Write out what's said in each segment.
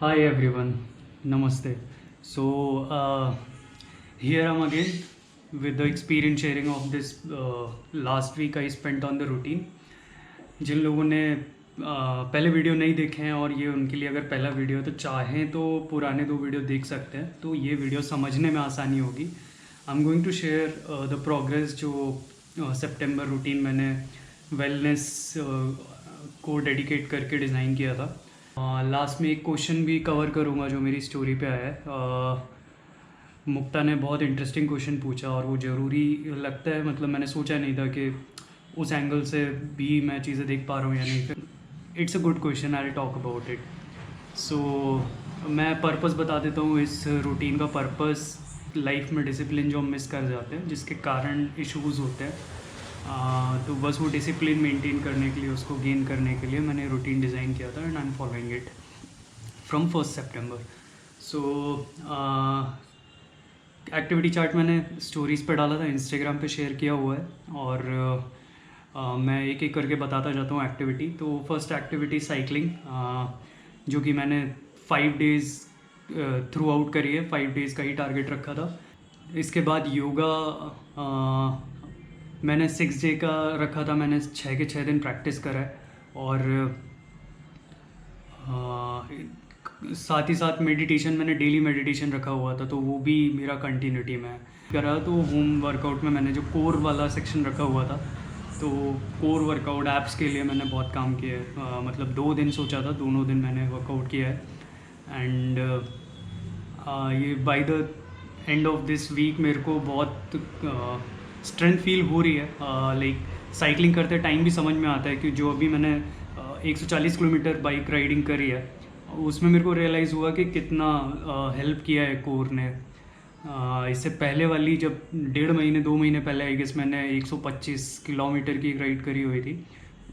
Hi everyone, Namaste. Here I'm again with the experience sharing of this last week I spent on the routine. जिन लोगों ने पहले video नहीं देखे हैं और ये उनके लिए अगर पहला वीडियो है तो चाहें तो पुराने दो वीडियो देख सकते हैं, तो ये वीडियो समझने में आसानी होगी। I am going to share the progress जो सितंबर रूटीन मैंने वेलनेस को डेडिकेट करके डिज़ाइन किया था। लास्ट में एक क्वेश्चन भी कवर करूँगा जो मेरी स्टोरी पे आया है। मुक्ता ने बहुत इंटरेस्टिंग क्वेश्चन पूछा और वो ज़रूरी लगता है, मतलब मैंने सोचा नहीं था कि उस एंगल से भी मैं चीज़ें देख पा रहा हूँ या नहीं। It's a good question, I will talk about it. So मैं पर्पस बता देता हूँ इस रूटीन का। पर्पस लाइफ में डिसिप्लिन जो हम मिस कर जाते हैं, जिसके कारण इश्यूज़ होते हैं, तो बस वो डिसिप्लिन मेंटेन करने के लिए, उसको गेन करने के लिए मैंने रूटीन डिज़ाइन किया था and I am following it from 1 September. So activity chart मैंने स्टोरीज़ पे डाला था, इंस्टाग्राम पे शेयर किया हुआ है, और मैं एक एक करके बताता जाता हूँ एक्टिविटी। तो फर्स्ट एक्टिविटी साइकिलिंग, जो कि मैंने 5 डेज़ थ्रू आउट करी है। 5 डेज़ का ही टारगेट रखा था। इसके बाद योगा मैंने 6 डे का रखा था, मैंने 6 के 6 दिन प्रैक्टिस करा है। और साथ ही साथ मेडिटेशन, मैंने डेली मेडिटेशन रखा हुआ था, तो वो भी मेरा कंटिन्यूटी में करा। तो होम वर्कआउट में मैंने जो कोर वाला सेक्शन रखा हुआ था, तो कोर वर्कआउट ऐप्स के लिए मैंने बहुत काम किया है। मतलब 2 दिन सोचा था, दोनों दिन मैंने वर्कआउट किया है। एंड ये by the end of this week मेरे को बहुत स्ट्रेंथ फील हो रही है। लाइक साइकिलिंग करते टाइम भी समझ में आता है कि जो अभी मैंने 140 किलोमीटर बाइक राइडिंग करी है, उसमें मेरे को रियलाइज़ हुआ कि कितना हेल्प किया है कोर ने। इससे पहले वाली जब 1.5 महीने 2 महीने पहले आई गेस मैंने 125 किलोमीटर की राइड करी हुई थी,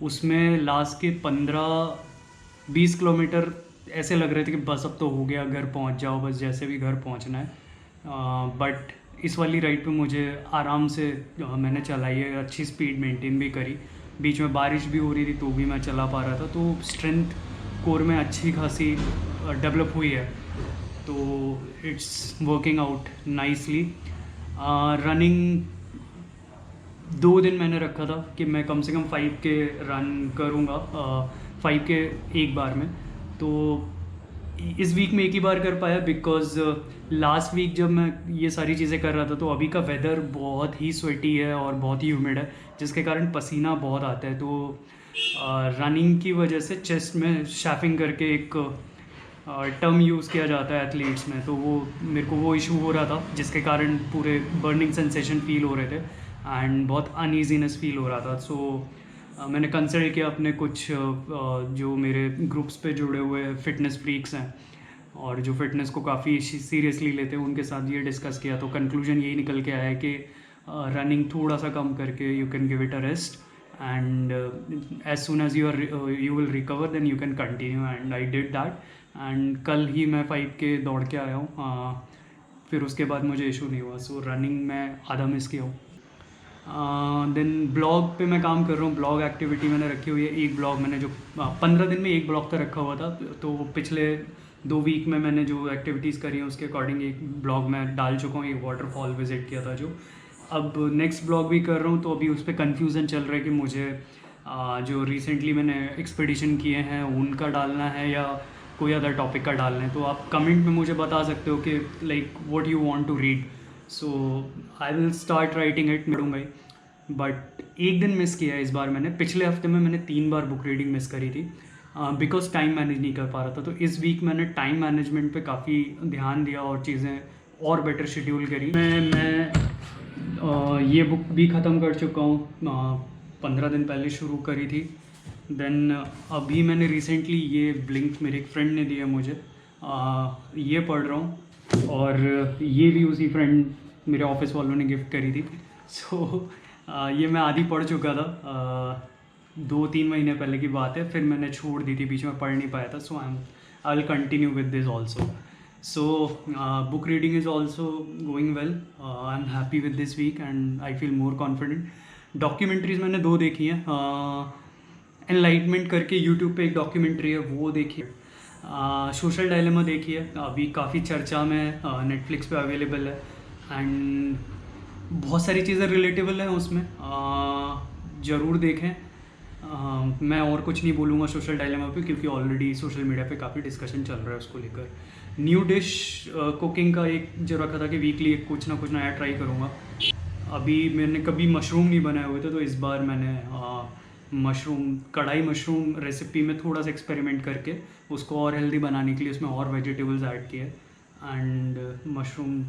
उसमें लास्ट के 15-20 किलोमीटर ऐसे लग रहे थे कि बस अब तो हो गया, घर पहुंच जाओ, बस जैसे भी घर पहुंचना है। बट इस वाली राइड पे मुझे आराम से मैंने चलाई है, अच्छी स्पीड मेंटेन भी करी। बीच में बारिश भी हो रही थी तो भी मैं चला पा रहा था, तो स्ट्रेंथ कोर में अच्छी खासी डेवलप हुई है, तो it's working out nicely. Running 2 दिन मैंने रखा था कि मैं कम से कम 5 के रन करूँगा, 5 के एक बार में। तो इस वीक में एक ही बार कर पाया, बिकॉज लास्ट वीक जब मैं ये सारी चीज़ें कर रहा था तो अभी का वेदर बहुत ही स्वेटी है और बहुत ही ह्यूमिड है, जिसके कारण पसीना बहुत आता है। तो रनिंग की वजह से चेस्ट में शैफिंग करके एक टर्म यूज़ किया जाता है एथलीट्स में, तो वो मेरे को वो इशू हो रहा था, जिसके कारण पूरे बर्निंग सेंसेशन फील हो रहे थे एंड बहुत अनईजीनेस फील हो रहा था। सो मैंने कंसिडर किया अपने कुछ जो मेरे ग्रुप्स पे जुड़े हुए फिटनेस फ्रीक्स हैं और जो फिटनेस को काफ़ी सीरियसली लेते हैं, उनके साथ ये डिस्कस किया। तो कंक्लूजन यही निकल के आया है कि रनिंग थोड़ा सा कम करके you can give it a rest, and as soon as you will recover then you can continue, and I did that. And कल ही मैं 5 के दौड़ के आया हूँ, फिर उसके बाद मुझे इशू नहीं हुआ। सो रनिंग मैं आधा मिस किया हूँ। देन ब्लॉग पे मैं काम कर रहा हूँ। ब्लॉग एक्टिविटी मैंने रखी हुई है, एक ब्लॉग मैंने जो 15 दिन में एक ब्लॉग तो रखा हुआ था, तो पिछले 2 वीक में मैंने जो एक्टिविटीज़ करी हैं उसके अकॉर्डिंग एक ब्लॉग मैं डाल चुका हूँ। एक वाटरफॉल विज़िट किया था जो, अब नेक्स्ट ब्लॉग भी कर रहा हूँ। तो अभी उस पर कन्फ्यूज़न चल रहा है कि मुझे जो रिसेंटली मैंने एक्सपीडिशन किए हैं उनका डालना है या कोई अदर टॉपिक का डालना है। तो आप कमेंट में मुझे बता सकते हो कि like what you want to read. So I will start writing it, मिलूँगा ही। बट एक दिन मिस किया है इस बार मैंने। पिछले हफ्ते में मैंने 3 बार बुक रीडिंग मिस करी थी बिकॉज टाइम मैनेज नहीं कर पा रहा था। तो इस वीक मैंने टाइम मैनेजमेंट पे काफ़ी ध्यान दिया और चीज़ें और बेटर शेड्यूल करी। मैं ये बुक भी ख़त्म कर चुका हूँ, 15 दिन पहले शुरू करी थी। देन अभी मैंने रिसेंटली ये ब्लिंक मेरे एक फ्रेंड ने दिया मुझे, ये पढ़ रहा हूँ। और ये भी उसी फ्रेंड मेरे ऑफिस वालों ने गिफ्ट करी थी। सो ये मैं आधी पढ़ चुका था, 2-3 महीने पहले की बात है, फिर मैंने छोड़ दी थी, बीच में पढ़ नहीं पाया था। So I will continue with this also. So book reading is also going well. I'm happy with this week and I feel more confident. Documentaries मैंने 2 देखी हैं। एनलाइटमेंट करके यूट्यूब पे एक डॉक्यूमेंट्री है, वो देखी। सोशल डायलेमा देखिए, अभी काफ़ी चर्चा में, नेटफ्लिक्स पे अवेलेबल है। एंड बहुत सारी चीज़ें रिलेटेबल हैं उसमें, ज़रूर देखें। मैं और कुछ नहीं बोलूँगा सोशल डायलेमा पे, क्योंकि ऑलरेडी सोशल मीडिया पे काफ़ी डिस्कशन चल रहा है उसको लेकर। न्यू डिश कुकिंग का एक जो रखा था कि वीकली एक कुछ ना कुछ नया ट्राई करूँगा। अभी मैंने कभी मशरूम नहीं बनाए हुए थे, तो इस बार मैंने मशरूम कढ़ाई मशरूम रेसिपी में थोड़ा सा एक्सपेरिमेंट करके उसको और हेल्दी बनाने के लिए उसमें और वेजिटेबल्स ऐड किए। एंड मशरूम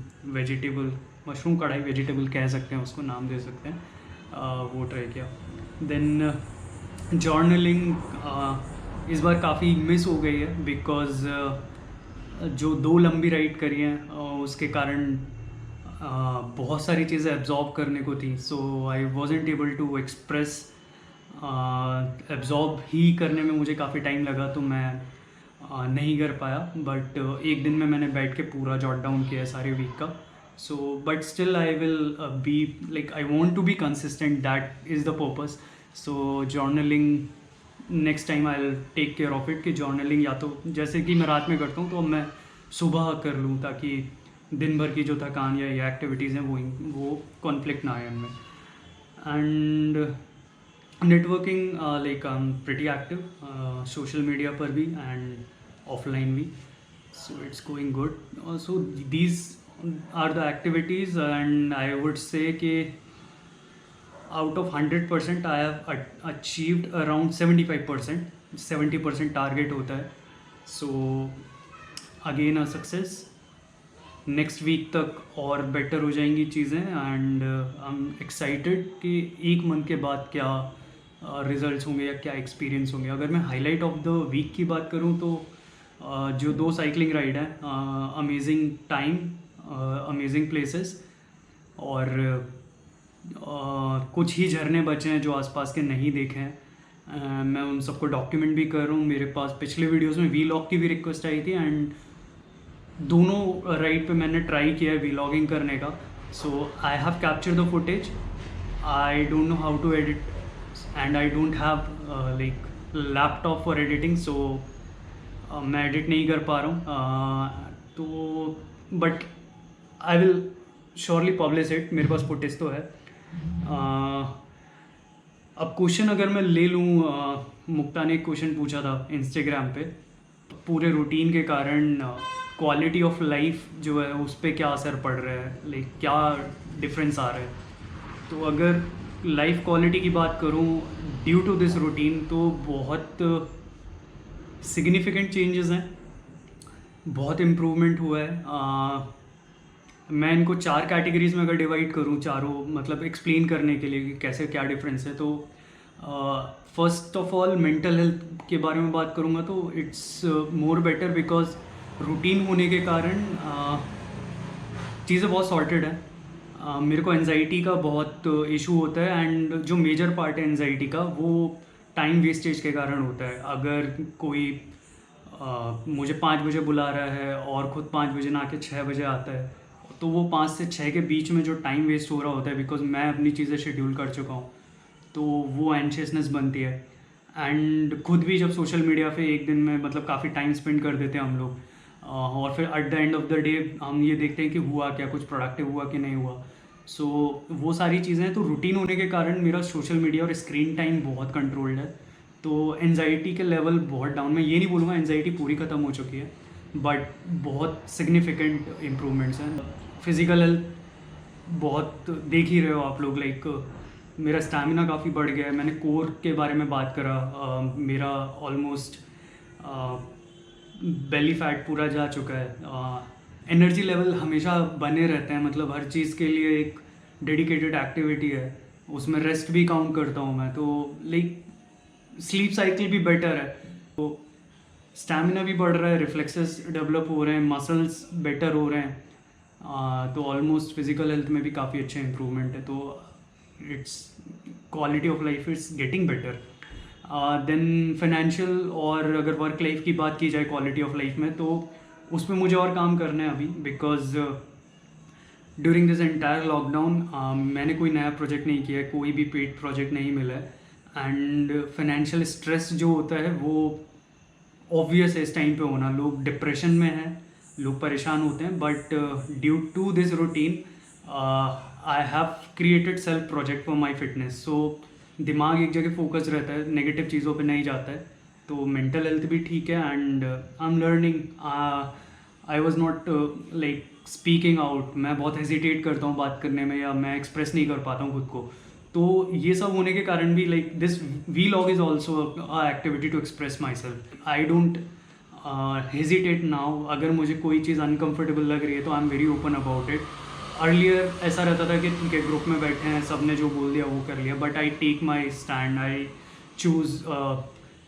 कढ़ाई वेजिटेबल कह सकते हैं उसको, नाम दे सकते हैं, वो ट्राई किया। देन जर्नलिंग इस बार काफ़ी मिस हो गई है, बिकॉज़ जो 2 लंबी राइड करी हैं उसके कारण बहुत सारी चीज़ें एब्जॉर्ब करने को थी। So I wasn't able to express, absorb ही करने में मुझे काफ़ी टाइम लगा, तो मैं नहीं कर पाया। बट एक दिन में मैंने बैठ के पूरा जॉट डाउन किया है सारे वीक का। So but still I will be like, I want to be consistent, that is the purpose. So journaling next time I will take care of it, कि जर्नलिंग या तो जैसे कि मैं रात में करता हूँ तो अब मैं सुबह कर लूँ, ताकि दिन भर की जो थकान या ये एक्टिविटीज़ हैं वो कॉन्फ्लिक्ट ना आए उनमें। And networking, like I am pretty active social media पर भी एंड ऑफलाइन भी, so it's going good. So these are the activities, and I would say कि out of 100% I have achieved around 75%। 70% target होता है। So again a success. Next week तक और better हो जाएंगी चीज़ें, एंड आई एम एक्साइटेड कि एक मंथ के बाद क्या रिजल्ट्स होंगे या क्या एक्सपीरियंस होंगे। अगर मैं हाईलाइट ऑफ द वीक की बात करूँ तो जो 2 साइकिलिंग राइड हैं, अमेजिंग टाइम, अमेजिंग प्लेसेस, और कुछ ही झरने बचे हैं जो आसपास के नहीं देखे हैं। मैं उन सबको डॉक्यूमेंट भी कर रहा हूँ। मेरे पास पिछले वीडियोस में वीलॉग की भी रिक्वेस्ट आई थी, एंड दोनों राइड पे मैंने ट्राई किया है वीलॉगिंग करने का। So I have capture the footage, I don't know how to edit, and I don't have like laptop for editing, so मैं एडिट नहीं कर पा रहा हूँ। तो but I will surely publish it, मेरे पास फुटेज तो है। अब क्वेश्चन अगर मैं ले लूँ, मुक्ता ने एक क्वेश्चन पूछा था इंस्टाग्राम पे, पूरे रूटीन के कारण क्वालिटी ऑफ लाइफ जो है उस पर क्या असर पड़ रहा है, लाइक क्या डिफरेंस आ रहा है। तो अगर लाइफ क्वालिटी की बात करूँ ड्यू टू दिस रूटीन, तो बहुत सिग्निफिकेंट चेंजेस हैं, बहुत इम्प्रूवमेंट हुआ है। मैं इनको 4 कैटेगरीज में अगर डिवाइड करूँ, चारों मतलब एक्सप्लेन करने के लिए कि कैसे क्या डिफरेंस है, तो first of all mental health के बारे में बात करूँगा, तो it's more better, because routine होने के कारण चीज़ें बहुत सॉर्टेड हैं। मेरे को एनजाइटी का बहुत इशू होता है, एंड जो मेजर पार्ट है एनजाइटी का वो टाइम वेस्टेज के कारण होता है। अगर कोई मुझे 5 बजे बुला रहा है और ख़ुद 5 बजे ना के 6 बजे आता है, तो वो 5 से 6 के बीच में जो टाइम वेस्ट हो रहा होता है, बिकॉज मैं अपनी चीज़ें शेड्यूल कर चुका हूँ, तो वो एंशियसनेस बनती है। एंड खुद भी जब सोशल मीडिया पे एक दिन में मतलब काफ़ी टाइम स्पेंड कर देते हैं हम लोग, और फिर at the end of the day हम ये देखते हैं कि हुआ क्या, कुछ प्रोडक्टिव हुआ कि नहीं हुआ। सो वो सारी चीज़ें, तो रूटीन होने के कारण मेरा सोशल मीडिया और स्क्रीन टाइम बहुत कंट्रोल्ड है, तो एनजाइटी के लेवल बहुत डाउन। मैं ये नहीं बोलूँगा एनजाइटी पूरी ख़त्म हो चुकी है, बट बहुत सिग्निफिकेंट इम्प्रूवमेंट्स हैं। फिज़िकल हेल्थ बहुत देख ही रहे हो आप लोग, लाइक मेरा स्टैमिना काफ़ी बढ़ गया है। मैंने कोर के बारे में बात करा, मेरा ऑलमोस्ट बेली फैट पूरा जा चुका है। एनर्जी लेवल हमेशा बने रहते हैं, मतलब हर चीज़ के लिए एक डेडिकेटेड एक्टिविटी है, उसमें रेस्ट भी काउंट करता हूँ मैं, तो लाइक स्लीप साइकिल भी बेटर है, तो स्टैमिना भी बढ़ रहा है, रिफ्लेक्सेस डेवलप हो रहे हैं, मसल्स बेटर हो रहे हैं, तो ऑलमोस्ट फिज़िकल हेल्थ में भी काफ़ी अच्छा इम्प्रूवमेंट है। तो its quality of life is getting better. Then financial और अगर वर्क लाइफ की बात की जाए क्वालिटी ऑफ लाइफ में, तो उसमें मुझे और काम करना है अभी, because during this entire lockdown मैंने कोई नया प्रोजेक्ट नहीं किया है, कोई भी पेड प्रोजेक्ट नहीं मिला है, एंड फाइनेंशियल स्ट्रेस जो होता है वो ऑब्वियस है इस टाइम पे होना, लोग डिप्रेशन में हैं, लोग परेशान होते हैं, but due to this routine I have created self project for my fitness. So दिमाग एक जगह फोकस रहता है, नेगेटिव चीज़ों पे नहीं जाता है, तो मेंटल हेल्थ भी ठीक है। And I am learning, I was not like speaking out, मैं बहुत हेजिटेट करता हूँ बात करने में, या मैं एक्सप्रेस नहीं कर पाता हूँ खुद को। तो ये सब होने के कारण भी like this vlog is also activity to express myself. I don't hesitate now, अगर मुझे कोई चीज़ अनकम्फर्टेबल लग रही है तो I am very open about it. Earlier ऐसा रहता था कि ठीक है, ग्रुप में बैठे हैं, सब ने जो बोल दिया वो कर लिया, but I take my stand, I choose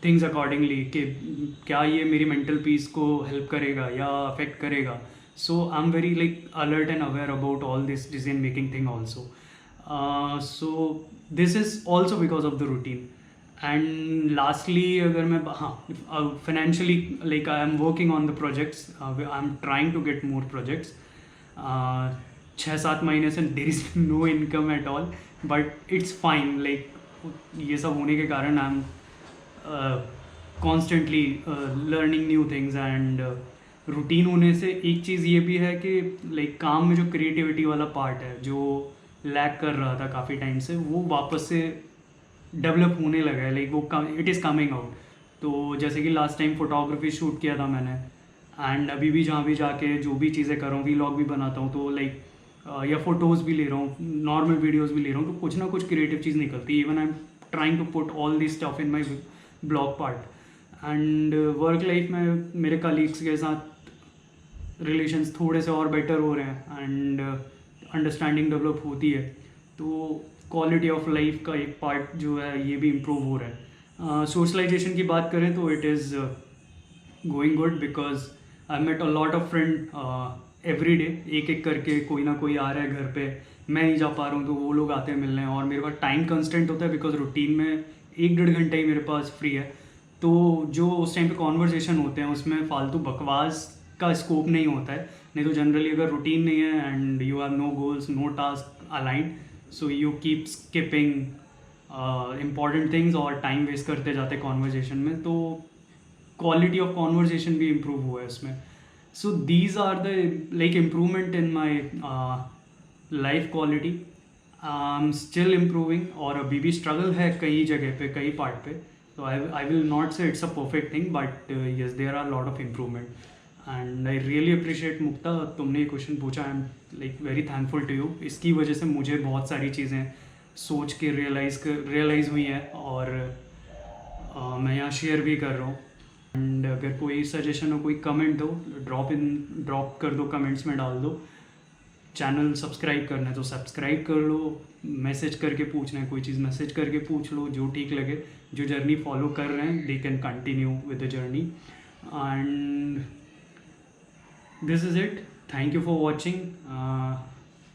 things accordingly कि क्या ये मेरी मेंटल पीस को हेल्प करेगा या अफेक्ट करेगा। So I am very like alert and aware about all this decision making thing also. So this is also because of the routine. And lastly अगर मैं financially like I am working on the projects, I am trying to get more projects. 6-7 महीने से there is no income at all, but it's fine. Like ये सब होने के कारण I am constantly learning new things. And routine होने से एक चीज़ ये भी है कि लाइक काम में जो क्रिएटिविटी वाला पार्ट है जो लैक कर रहा था काफ़ी टाइम से, वो वापस से डेवलप होने लगा है। लाइक वो इट इज़ कमिंग आउट। तो जैसे कि लास्ट टाइम फोटोग्राफी शूट किया था मैंने, एंड अभी भी जहाँ भी जाके जो भी चीज़ें कर रहा हूँ, वीलॉग भी बनाता हूँ, तो लाइक या फोटोज़ भी ले रहा हूँ, नॉर्मल वीडियोज़ भी ले रहा हूँ, तो कुछ ना कुछ क्रिएटिव चीज़ निकलती है। Even I am trying to put all this stuff in my blog part. And work life में मेरे कलीग्स के साथ रिलेशंस थोड़े से और बेटर हो रहे हैं, एंड अंडरस्टैंडिंग डेवलप होती है, तो क्वालिटी ऑफ लाइफ का एक पार्ट जो है ये भी इम्प्रूव हो रहा है। सोशलाइजेशन की बात करें तो it is going good, because I met a lot of friend every day, एक एक करके कोई ना कोई आ रहा है घर पे। मैं नहीं जा पा रहा हूँ तो वो लोग आते हैं मिलने, और मेरे पास टाइम कंस्टेंट होता है बिकॉज रूटीन में 1-1.5 घंटे ही मेरे पास फ्री है। तो जो उस टाइम पे कॉन्वर्जेसन होते हैं उसमें फालतू बकवास का स्कोप नहीं होता है। नहीं तो जनरली अगर रूटीन नहीं है and you have no goals, no task aligned, so you keep skipping important things और टाइम वेस्ट करते जाते कॉन्वर्जेसन में, तो क्वालिटी ऑफ कॉन्वर्जेसन भी इम्प्रूव हुआ है इसमें। So these are the like improvement in my life quality. I am still improving, और अभी भी स्ट्रगल है कई जगह पे, कई पार्ट पे। तो I will not say it's a perfect thing, but yes there are lot of improvement. And I really appreciate Mukta, तुमने ये क्वेश्चन पूछा, I am like very thankful to you. इसकी वजह से मुझे बहुत सारी चीज़ें सोच के रियलाइज़ हुई हैं, और मैं यहाँ शेयर भी कर रहा हूँ। एंड अगर कोई सजेशन हो, कोई कमेंट दो, ड्रॉप कर दो, कमेंट्स में डाल दो। चैनल सब्सक्राइब करना है तो सब्सक्राइब कर लो, मैसेज करके पूछना है कोई चीज़, मैसेज करके पूछ लो, जो ठीक लगे। जो जर्नी फॉलो कर रहे हैं they can continue with the journey. And this is it. Thank you for watching.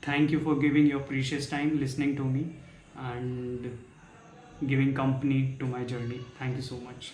Thank you for giving your precious time listening to me and giving company to my journey. Thank you so much.